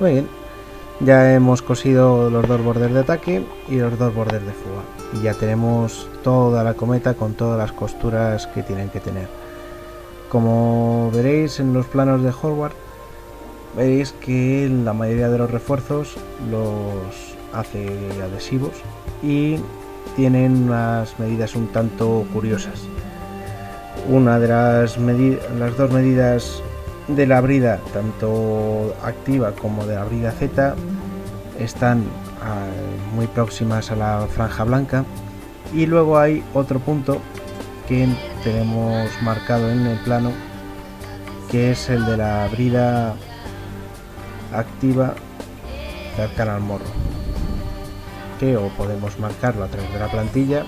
Muy bien, ya hemos cosido los dos bordes de ataque y los dos bordes de fuga. Y ya tenemos toda la cometa con todas las costuras que tienen que tener. Como veréis en los planos de Hogwarts, veréis que la mayoría de los refuerzos los hace adhesivos y tienen unas medidas un tanto curiosas. Una de las dos medidas de la brida, tanto activa como de la brida Z, están muy próximas a la franja blanca, y luego hay otro punto que tenemos marcado en el plano, que es el de la brida activa cercana al morro, que o podemos marcarlo a través de la plantilla,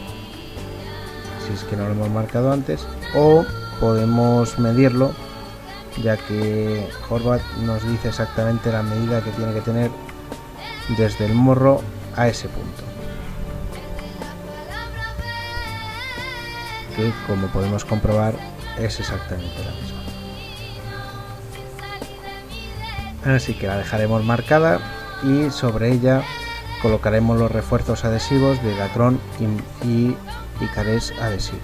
si es que no lo hemos marcado antes, o podemos medirlo, ya que Hogwarts nos dice exactamente la medida que tiene que tener desde el morro a ese punto, que como podemos comprobar es exactamente la misma. Así que la dejaremos marcada y sobre ella colocaremos los refuerzos adhesivos de Dacron y Icarés adhesivo.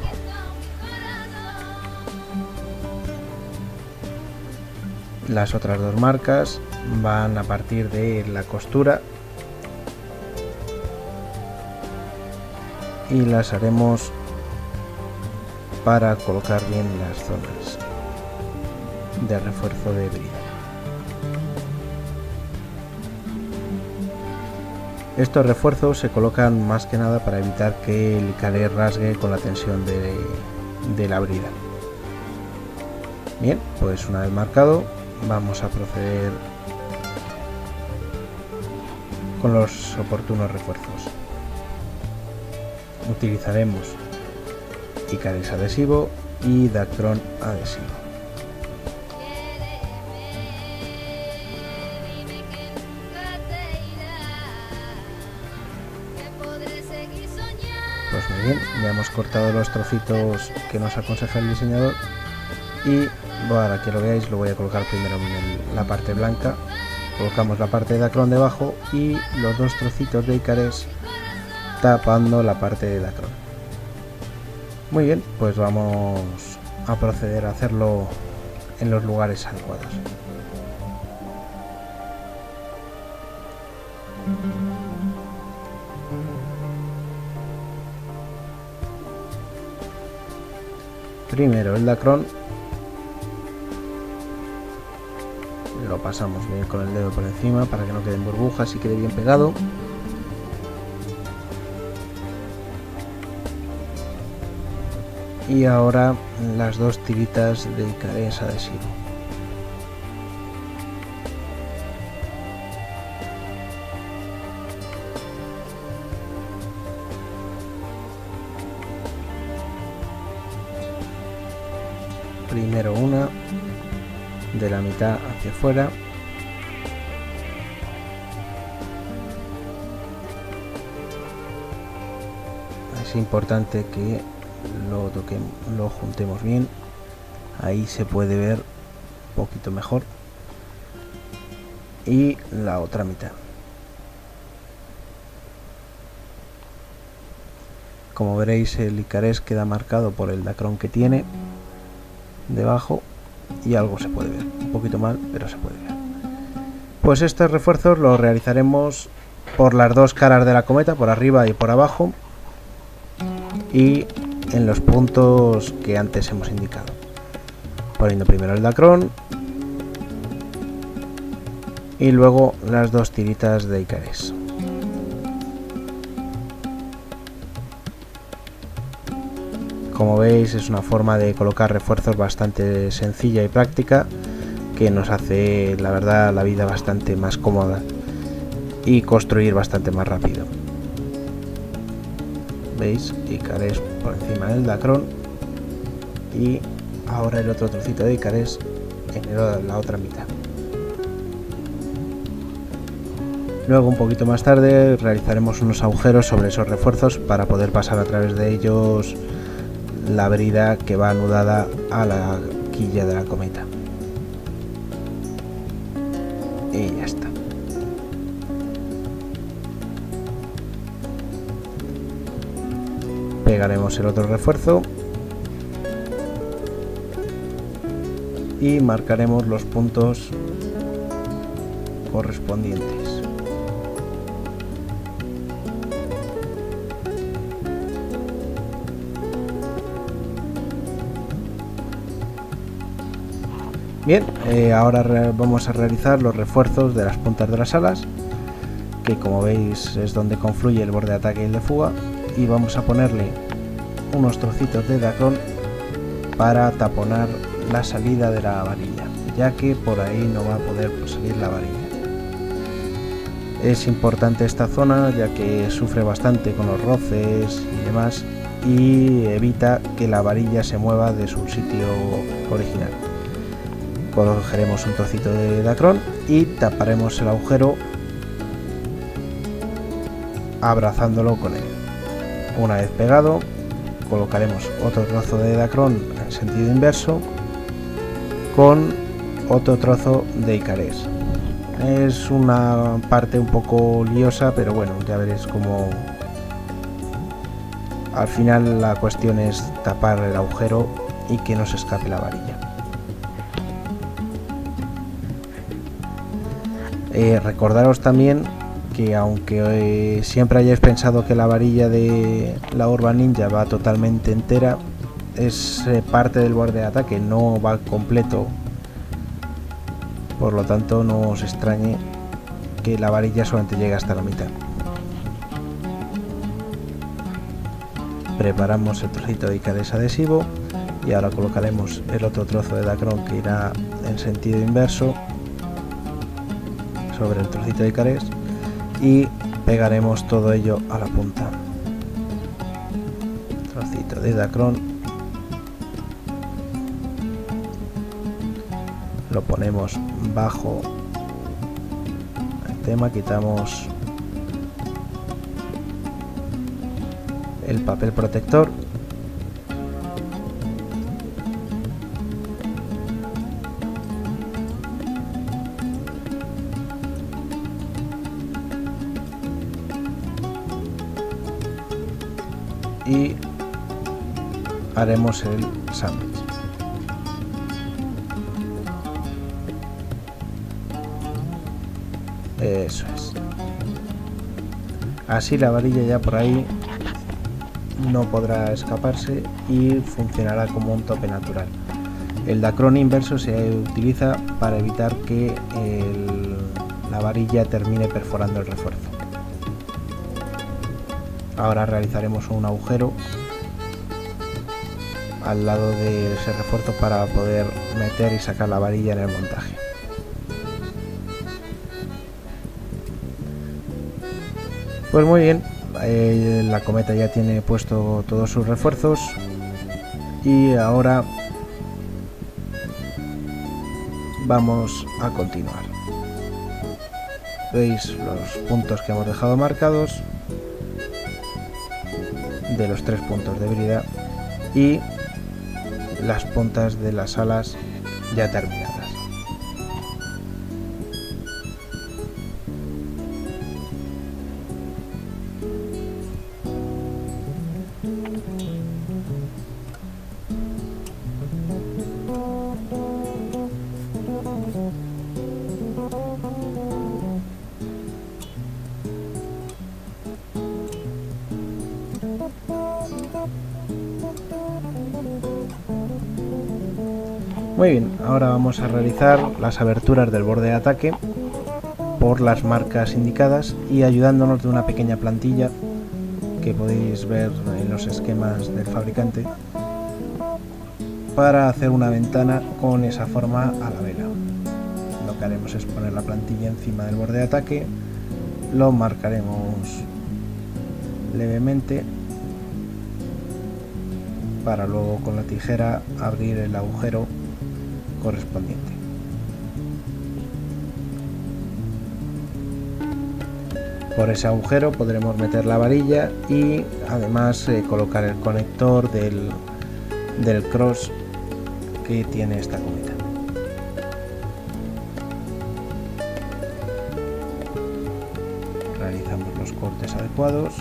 Las otras dos marcas van a partir de la costura y las haremos para colocar bien las zonas de refuerzo de brida. Estos refuerzos se colocan más que nada para evitar que el Icarés rasgue con la tensión de la brida. Bien, pues una vez marcado, vamos a proceder con los oportunos refuerzos. Utilizaremos Icarés adhesivo y Dacron adhesivo. Pues muy bien, ya hemos cortado los trocitos que nos aconseja el diseñador y para que lo veáis lo voy a colocar primero en la parte blanca. Colocamos la parte de Dacron debajo y los dos trocitos de Icarés tapando la parte de Dacron. Muy bien, pues vamos a proceder a hacerlo en los lugares adecuados. Primero el Dacron lo pasamos bien con el dedo por encima para que no queden burbujas y quede bien pegado. Y ahora las dos tiritas de Icarés adhesivo. Primero una de la mitad hacia afuera. Es importante que lo juntemos bien. Ahí se puede ver un poquito mejor. Y la otra mitad. Como veréis, el Icarés queda marcado por el Dacron que tiene debajo y algo se puede ver, un poquito mal, pero se puede ver. Pues estos refuerzos los realizaremos por las dos caras de la cometa, por arriba y por abajo, y en los puntos que antes hemos indicado, poniendo primero el Dacron y luego las dos tiritas de Icarés. Como veis, es una forma de colocar refuerzos bastante sencilla y práctica, que nos hace, la verdad, la vida bastante más cómoda y construir bastante más rápido. ¿Veis? Icarés por encima del Dacron y ahora el otro trocito de Icarés en la otra mitad. Luego, un poquito más tarde, realizaremos unos agujeros sobre esos refuerzos para poder pasar a través de ellos la brida que va anudada a la quilla de la cometa. Y ya está. colocaremos el otro refuerzo y marcaremos los puntos correspondientes. Bien, ahora vamos a realizar los refuerzos de las puntas de las alas, que como veis es donde confluye el borde de ataque y el de fuga, y vamos a ponerle unos trocitos de Dacron para taponar la salida de la varilla, ya que por ahí no va a poder salir la varilla. Es importante esta zona ya que sufre bastante con los roces y demás, y evita que la varilla se mueva de su sitio original. Cogeremos un trocito de Dacron y taparemos el agujero abrazándolo con él. Una vez pegado, colocaremos otro trozo de Dacron en sentido inverso con otro trozo de Icarés. Es una parte un poco liosa, pero bueno, ya veréis cómo al final la cuestión es tapar el agujero y que no se escape la varilla. Recordaros también que aunque siempre hayáis pensado que la varilla de la Urban Ninja va totalmente entera, es parte del borde de ataque, no va completo, por lo tanto no os extrañe que la varilla solamente llegue hasta la mitad. Preparamos el trocito de Icarés adhesivo y ahora colocaremos el otro trozo de Dacron que irá en sentido inverso sobre el trocito de Icarés y pegaremos todo ello a la punta. Trocito de Dacron, lo ponemos bajo el tema, quitamos el papel protector y haremos el sándwich. Eso es. Así la varilla ya por ahí no podrá escaparse y funcionará como un tope natural. El Dacron inverso se utiliza para evitar que la varilla termine perforando el refuerzo. Ahora realizaremos un agujero al lado de ese refuerzo para poder meter y sacar la varilla en el montaje. Pues muy bien, la cometa ya tiene puesto todos sus refuerzos y ahora vamos a continuar. Veis los puntos que hemos dejado marcados de los 3 puntos de brida y las puntas de las alas ya terminadas. Muy bien, ahora vamos a realizar las aberturas del borde de ataque por las marcas indicadas y ayudándonos de una pequeña plantilla que podéis ver en los esquemas del fabricante para hacer una ventana con esa forma a la vela. Lo que haremos es poner la plantilla encima del borde de ataque, lo marcaremos levemente para luego con la tijera abrir el agujero correspondiente. Por ese agujero podremos meter la varilla y además colocar el conector del cross que tiene esta cometa. Realizamos los cortes adecuados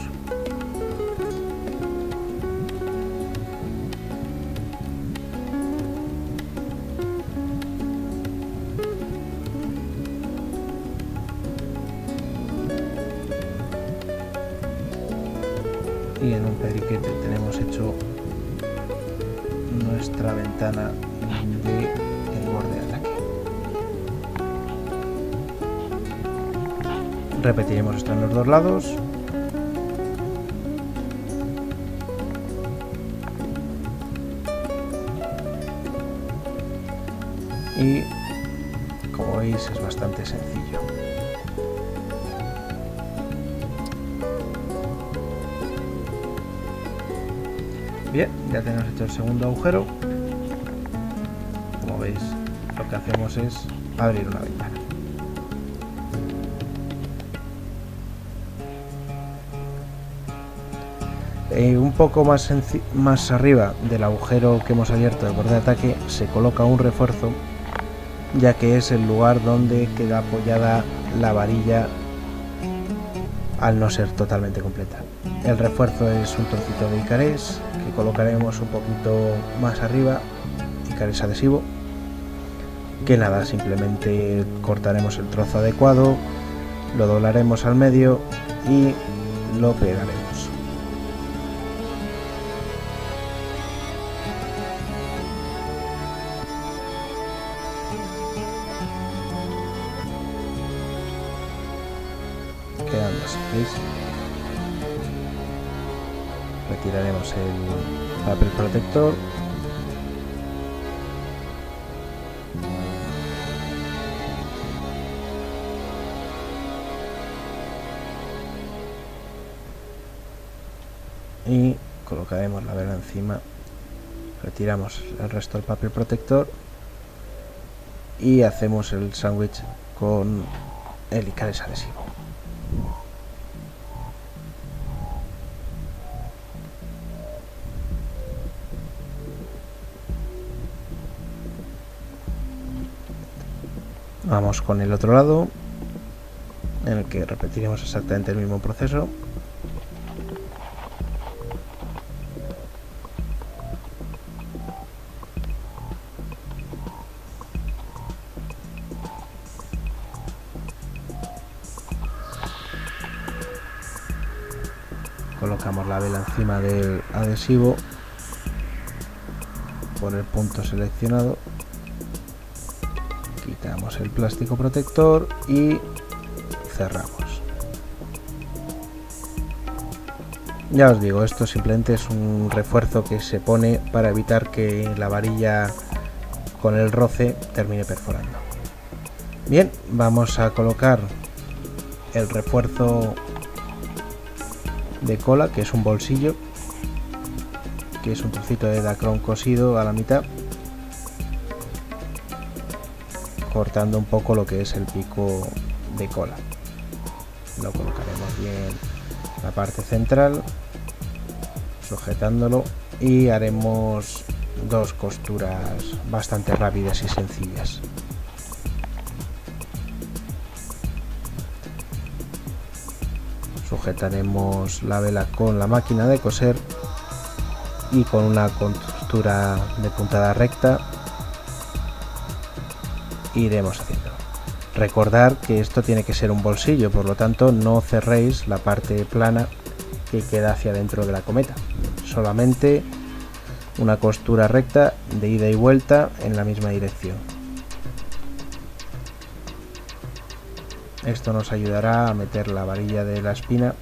y en un periquete tenemos hecho nuestra ventana de el borde de ataque. Repetiremos esto en los dos lados. Y como veis es bastante sencillo. Bien, ya tenemos hecho el segundo agujero. Como veis, lo que hacemos es abrir una ventana. Un poco más arriba del agujero que hemos abierto de borde de ataque se coloca un refuerzo, ya que es el lugar donde queda apoyada la varilla al no ser totalmente completa. El refuerzo es un trocito de Icarés que colocaremos un poquito más arriba, Icarés adhesivo, que nada, simplemente cortaremos el trozo adecuado, lo doblaremos al medio y lo pegaremos. Quedando así, ¿veis? Retiraremos el papel protector. Y colocaremos la vela encima. Retiramos el resto del papel protector y hacemos el sándwich con el Icarés adhesivo. Vamos con el otro lado, en el que repetiremos exactamente el mismo proceso. Colocamos la vela encima del adhesivo por el punto seleccionado. Quitamos el plástico protector y cerramos. Ya os digo, esto simplemente es un refuerzo que se pone para evitar que la varilla con el roce termine perforando. Bien, vamos a colocar el refuerzo de cola, que es un bolsillo, que es un trocito de Dacron cosido a la mitad, cortando un poco lo que es el pico de cola. Lo colocaremos bien en la parte central, sujetándolo, y haremos dos costuras bastante rápidas y sencillas. Sujetaremos la vela con la máquina de coser y con una costura de puntada recta iremos haciendo. Recordar que esto tiene que ser un bolsillo, por lo tanto no cerréis la parte plana que queda hacia dentro de la cometa, solamente una costura recta de ida y vuelta en la misma dirección. Esto nos ayudará a meter la varilla de la espina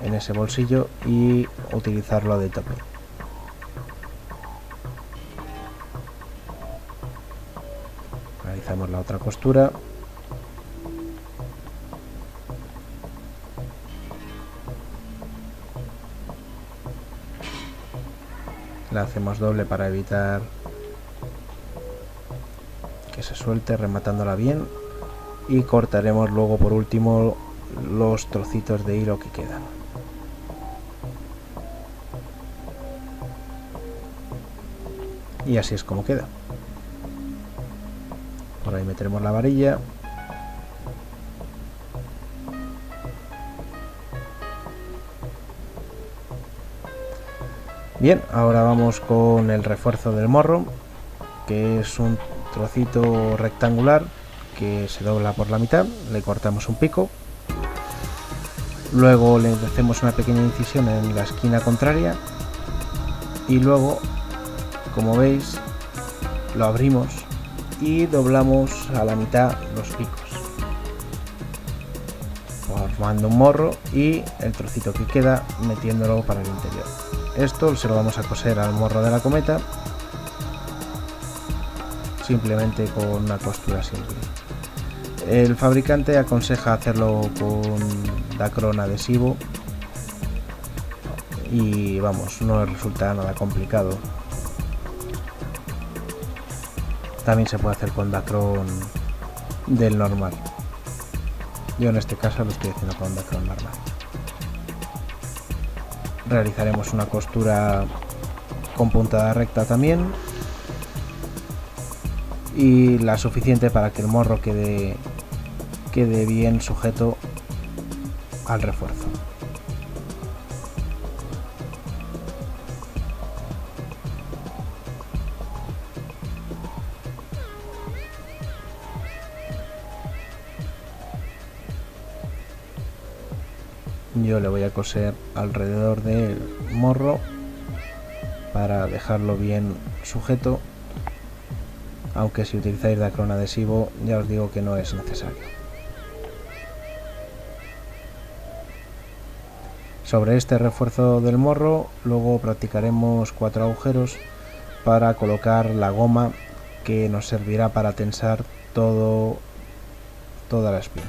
en ese bolsillo y utilizarlo de tope. Realizamos la otra costura. La hacemos doble para evitar que se suelte, rematándola bien, y cortaremos luego por último los trocitos de hilo que quedan. Y así es como queda. Por ahí meteremos la varilla. Bien, ahora vamos con el refuerzo del morro, que es un trocito rectangular que se dobla por la mitad. Le cortamos un pico Luego le hacemos una pequeña incisión en la esquina contraria y luego, como veis, lo abrimos y doblamos a la mitad los picos, formando un morro y el trocito que queda metiéndolo para el interior. Esto se lo vamos a coser al morro de la cometa, simplemente con una costura simple. El fabricante aconseja hacerlo con Dacron adhesivo y vamos, no resulta nada complicado. También se puede hacer con Dacron del normal. Yo en este caso lo estoy haciendo con Dacron normal. Realizaremos una costura con puntada recta también y la suficiente para que el morro quede bien sujeto al refuerzo. Yo le voy a coser alrededor del morro para dejarlo bien sujeto, aunque si utilizáis Dacron adhesivo ya os digo que no es necesario. Sobre este refuerzo del morro luego practicaremos 4 agujeros para colocar la goma que nos servirá para tensar toda la espina.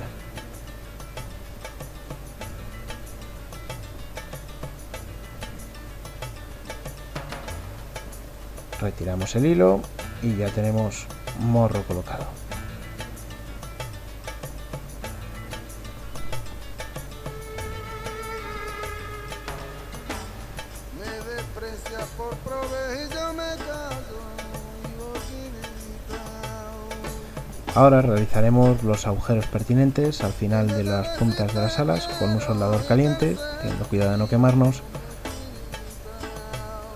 Retiramos el hilo y ya tenemos morro colocado. Ahora realizaremos los agujeros pertinentes al final de las puntas de las alas con un soldador caliente, teniendo cuidado de no quemarnos.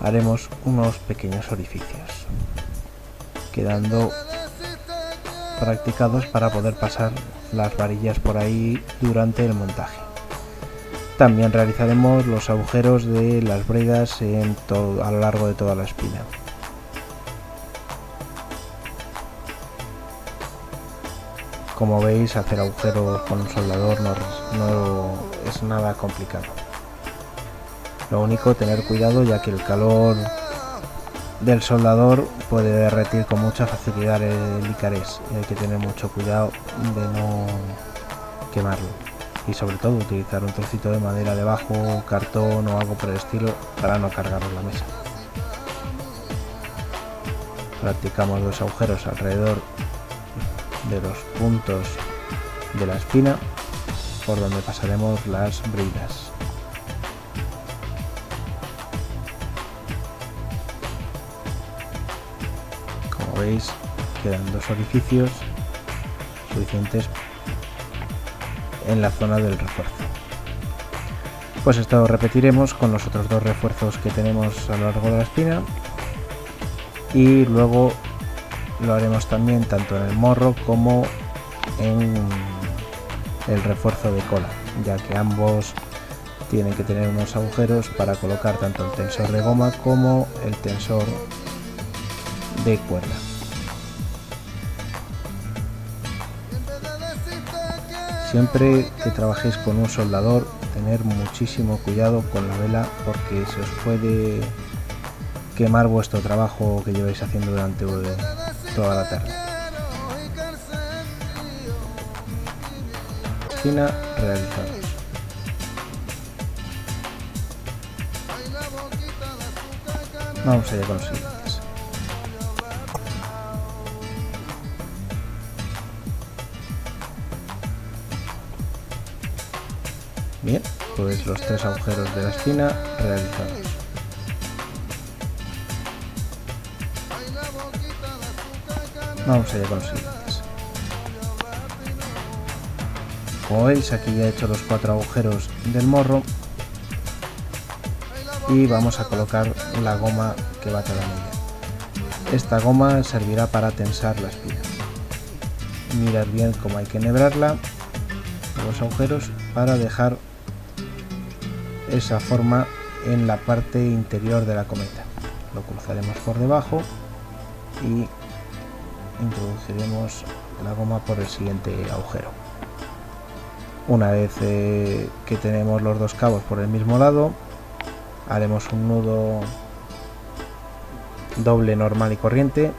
Haremos unos pequeños orificios, quedando practicados para poder pasar las varillas por ahí durante el montaje. También realizaremos los agujeros de las bridas a lo largo de toda la espina. Como veis, hacer agujeros con un soldador no es nada complicado. Lo único, tener cuidado, ya que el calor del soldador puede derretir con mucha facilidad el icarés y hay que tener mucho cuidado de no quemarlo. Y sobre todo utilizar un trocito de madera debajo, cartón o algo por el estilo para no cargarlo en la mesa. Practicamos los agujeros alrededor de los puntos de la espina por donde pasaremos las bridas. Como veis, quedan 2 orificios suficientes en la zona del refuerzo. Pues esto lo repetiremos con los otros 2 refuerzos que tenemos a lo largo de la espina y luego lo haremos también tanto en el morro como en el refuerzo de cola, ya que ambos tienen que tener unos agujeros para colocar tanto el tensor de goma como el tensor de cuerda. Siempre que trabajéis con un soldador, tener muchísimo cuidado con la vela porque se os puede quemar vuestro trabajo que lleváis haciendo durante toda la tarde. Espina realizados. Vamos allá con los siguientes. Bien, pues los 3 agujeros de la espina realizados. Vamos allá con los siguientes. Como veis, aquí ya he hecho los 4 agujeros del morro y vamos a colocar la goma que va a cada media. Esta goma servirá para tensar la espina. Mirad bien cómo hay que enhebrarla, los agujeros, para dejar esa forma en la parte interior de la cometa. Lo cruzaremos por debajo y introduciremos la goma por el siguiente agujero. Una vez que tenemos los dos cabos por el mismo lado, haremos un nudo doble normal y corriente,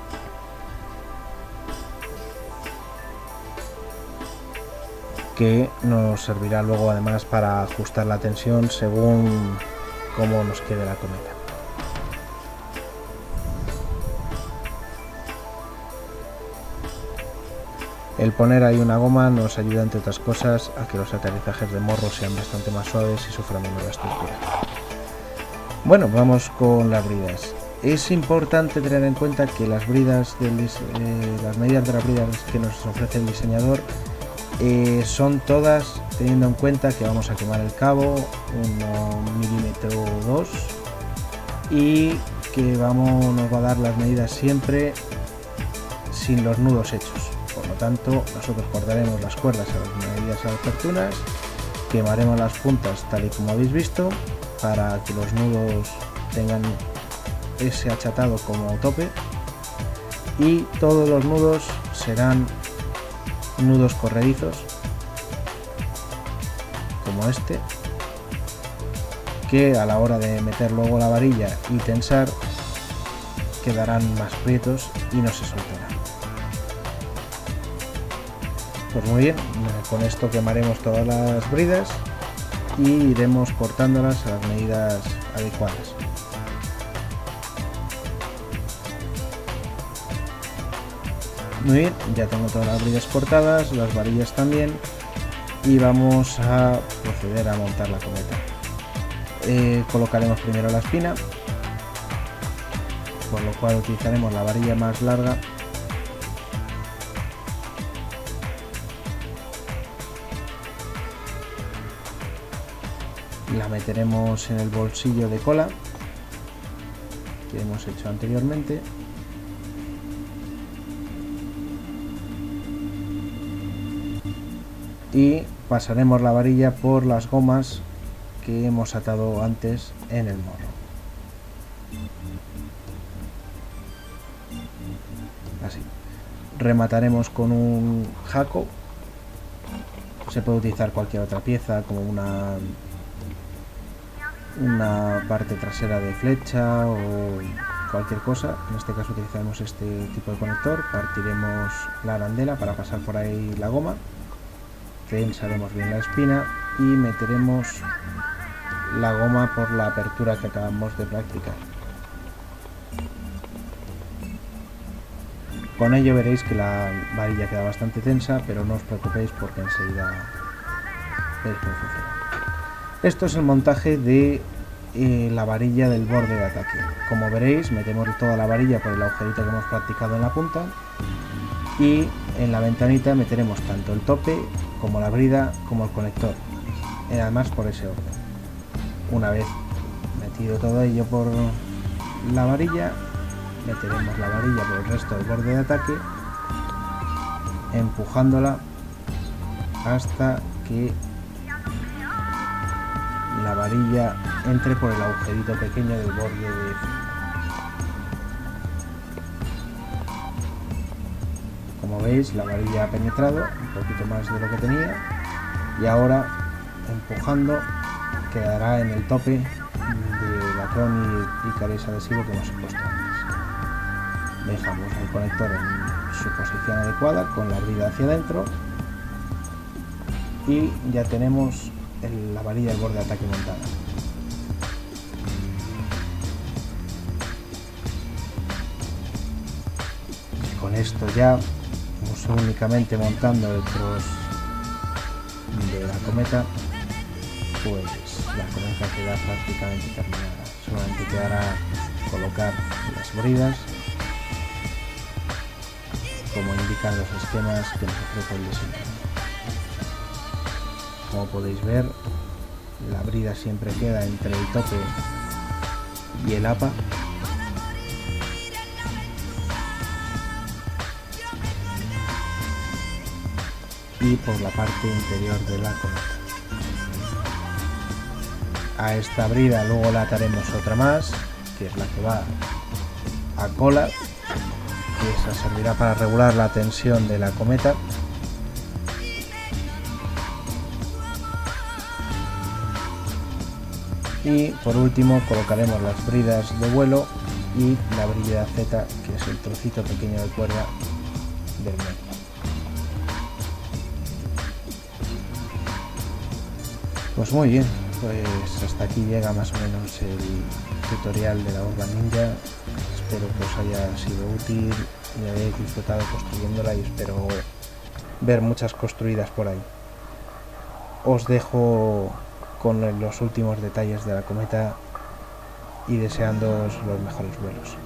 que nos servirá luego además para ajustar la tensión según cómo nos quede la cometa. El poner ahí una goma nos ayuda, entre otras cosas, a que los aterrizajes de morro sean bastante más suaves y sufran menos la estructura. Bueno, vamos con las bridas. Es importante tener en cuenta que las bridas las medidas de las bridas que nos ofrece el diseñador son todas teniendo en cuenta que vamos a quemar el cabo 1 milímetro 2 y que nos va a dar las medidas siempre sin los nudos hechos. Por lo tanto, nosotros cortaremos las cuerdas a las medidas oportunas, quemaremos las puntas tal y como habéis visto para que los nudos tengan ese achatado como tope, y todos los nudos serán nudos corredizos como este, que a la hora de meter luego la varilla y tensar quedarán más prietos y no se soltarán. Pues muy bien, con esto quemaremos todas las bridas y iremos cortándolas a las medidas adecuadas. Muy bien, ya tengo todas las bridas cortadas, las varillas también, y vamos a proceder a montar la cometa. Colocaremos primero la espina, por lo cual utilizaremos la varilla más larga . La meteremos en el bolsillo de cola que hemos hecho anteriormente . Y pasaremos la varilla por las gomas que hemos atado antes en el morro. Así. Remataremos con un jaco. Se puede utilizar cualquier otra pieza, como una parte trasera de flecha o cualquier cosa. En este caso utilizaremos este tipo de conector. Partiremos la arandela para pasar por ahí la goma. Tensaremos bien la espina y meteremos la goma por la apertura que acabamos de practicar. Con ello veréis que la varilla queda bastante tensa, pero no os preocupéis porque enseguida veréis cómo funciona. Esto es el montaje de la varilla del borde de ataque. Como veréis, metemos toda la varilla por el agujerito que hemos practicado en la punta, y en la ventanita meteremos tanto el tope como la brida como el conector, además por ese orden. Una vez metido todo ello por la varilla, meteremos la varilla por el resto del borde de ataque, empujándola hasta que la varilla entre por el agujerito pequeño del borde de... Como veis, la varilla ha penetrado un poquito más de lo que tenía, y ahora empujando quedará en el tope de latón y picares adhesivo que hemos puesto antes. Dejamos el conector en su posición adecuada con la brida hacia adentro y ya tenemos la varilla del borde de ataque montada. Con esto ya, únicamente montando el cross de la cometa, pues la cometa queda prácticamente terminada. Solamente quedará colocar las bridas como indican los esquemas que nos ofrece el diseñador. Como podéis ver, la brida siempre queda entre el tope y el APA. Y por la parte interior de la cometa. A esta brida luego le ataremos otra más, que es la que va a cola, y esa servirá para regular la tensión de la cometa. Y por último colocaremos las bridas de vuelo y la brida Z, que es el trocito pequeño de cuerda del medio. Pues muy bien, pues hasta aquí llega más o menos el tutorial de la Urban Ninja. Espero que os haya sido útil y hayáis disfrutado construyéndola, y espero ver muchas construidas por ahí. Os dejo con los últimos detalles de la cometa y deseándoos los mejores vuelos.